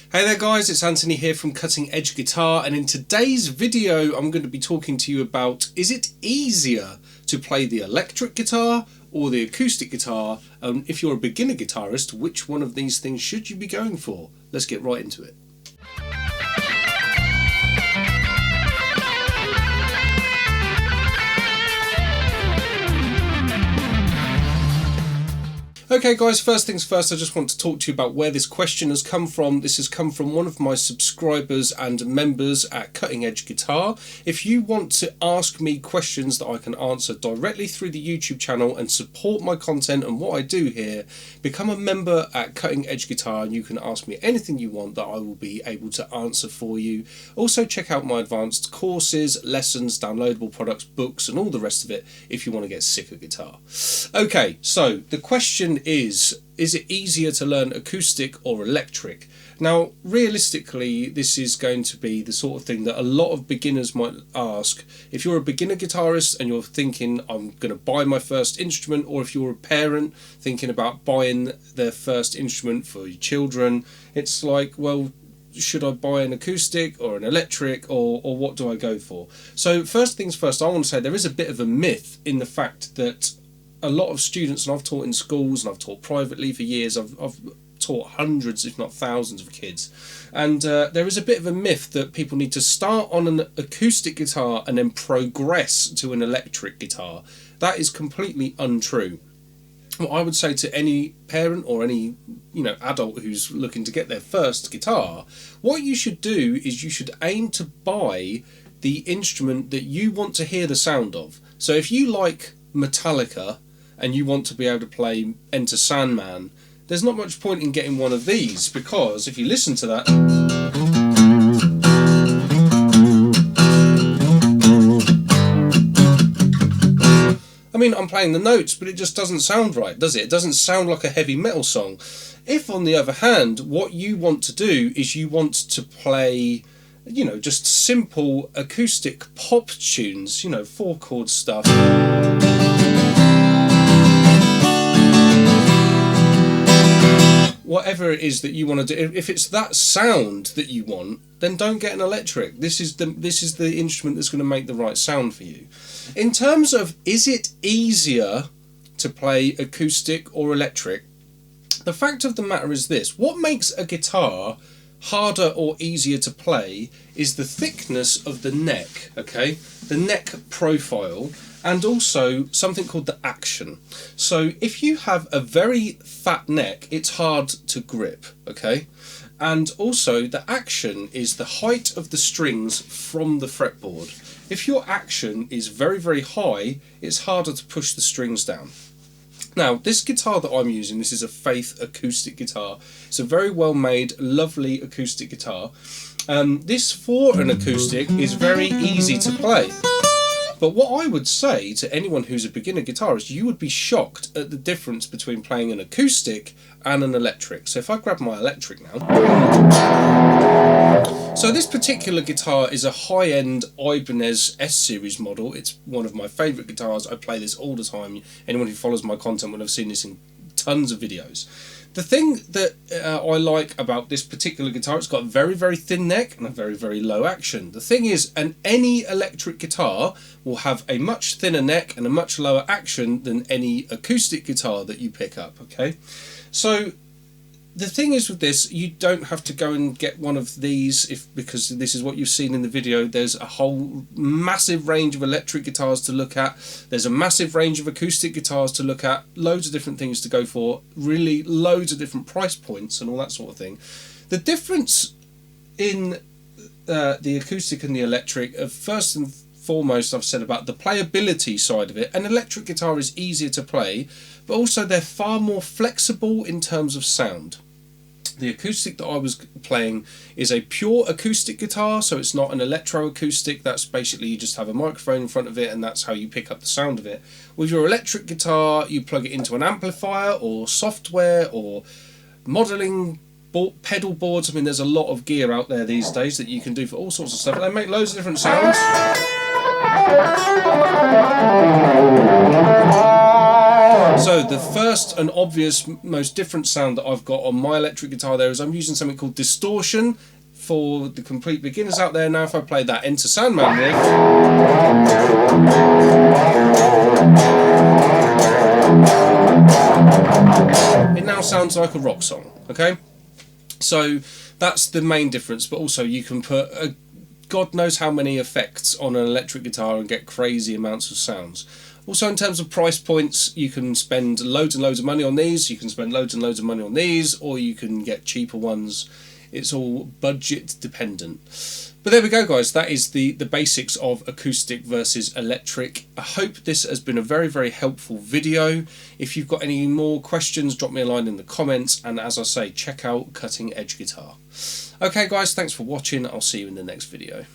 Hey there guys, it's Anthony here from Cutting Edge Guitar, and in today's video I'm going to be talking to you about, is it easier to play the electric guitar or the acoustic guitar? If you're a beginner guitarist, which one of these things should you be going for? Let's get right into it. Okay guys, first things first, I just want to talk to you about where this question has come from. This has come from one of my subscribers and members at Cutting Edge Guitar. If you want to ask me questions that I can answer directly through the YouTube channel and support my content and what I do here, become a member at Cutting Edge Guitar and you can ask me anything you want that I will be able to answer for you. Also check out my advanced courses, lessons, downloadable products, books and all the rest of it if you want to get sick of guitar. Okay, so the question is it easier to learn acoustic or electric? Now realistically this is going to be the sort of thing that a lot of beginners might ask. If you're a beginner guitarist and you're thinking I'm going to buy my first instrument, or if you're a parent thinking about buying their first instrument for your children, it's like, well, should I buy an acoustic or an electric, or what do I go for? So first things first, I want to say there is a bit of a myth in the fact that a lot of students, and I've taught in schools and I've taught privately for years, I've taught hundreds if not thousands of kids, and there is a bit of a myth that people need to start on an acoustic guitar and then progress to an electric guitar. That is completely untrue. What I would say to any parent or any adult who's looking to get their first guitar, what you should do is you should aim to buy the instrument that you want to hear the sound of. So if you like Metallica and you want to be able to play Enter Sandman, there's not much point in getting one of these, because if you listen to that, I mean, I'm playing the notes, but it just doesn't sound right, does it? It doesn't sound like a heavy metal song. If, on the other hand, what you want to do is you want to play, just simple acoustic pop tunes, 4-chord stuff. Whatever it is that you want to do, if it's that sound that you want, then don't get an electric. This is the instrument that's going to make the right sound for you. In terms of, is it easier to play acoustic or electric? The fact of the matter is this: what makes a guitar harder or easier to play is the thickness of the neck, okay? The neck profile, and also something called the action. So if you have a very fat neck, it's hard to grip, okay? And also the action is the height of the strings from the fretboard. If your action is very, very high, it's harder to push the strings down. Now, this guitar that I'm using, this is a Faith acoustic guitar. It's a very well made, lovely acoustic guitar. This for an acoustic is very easy to play. But what I would say to anyone who's a beginner guitarist, you would be shocked at the difference between playing an acoustic and an electric. So if I grab my electric now. So this particular guitar is a high-end Ibanez S-Series model. It's one of my favourite guitars. I play this all the time. Anyone who follows my content will have seen this in tons of videos. The thing that I like about this particular guitar, it's got a very, very thin neck and a very, very low action. The thing is, any electric guitar will have a much thinner neck and a much lower action than any acoustic guitar that you pick up, okay? So the thing is with this, you don't have to go and get one of these because this is what you've seen in the video. There's a whole massive range of electric guitars to look at. There's a massive range of acoustic guitars to look at. Loads of different things to go for. Really loads of different price points and all that sort of thing. The difference in the acoustic and the electric, first and foremost, I've said about the playability side of it. An electric guitar is easier to play, but also they're far more flexible in terms of sound. The acoustic that I was playing is a pure acoustic guitar, so it's not an electroacoustic. That's basically you just have a microphone in front of it and that's how you pick up the sound of it. With your electric guitar, you plug it into an amplifier or software or modelling pedal boards. I mean, there's a lot of gear out there these days that you can do for all sorts of stuff. They make loads of different sounds. So the first and obvious most different sound that I've got on my electric guitar there is I'm using something called distortion. For the complete beginners out there, now if I play that Enter Sandman riff, it now sounds like a rock song, okay? So that's the main difference, but also you can put God knows how many effects on an electric guitar and get crazy amounts of sounds. Also, in terms of price points, you can spend loads and loads of money on these, you can spend loads and loads of money on these, or you can get cheaper ones. It's all budget dependent. But there we go, guys. That is the basics of acoustic versus electric. I hope this has been a very, very helpful video. If you've got any more questions, drop me a line in the comments. And as I say, check out Cutting Edge Guitar. Okay, guys, thanks for watching. I'll see you in the next video.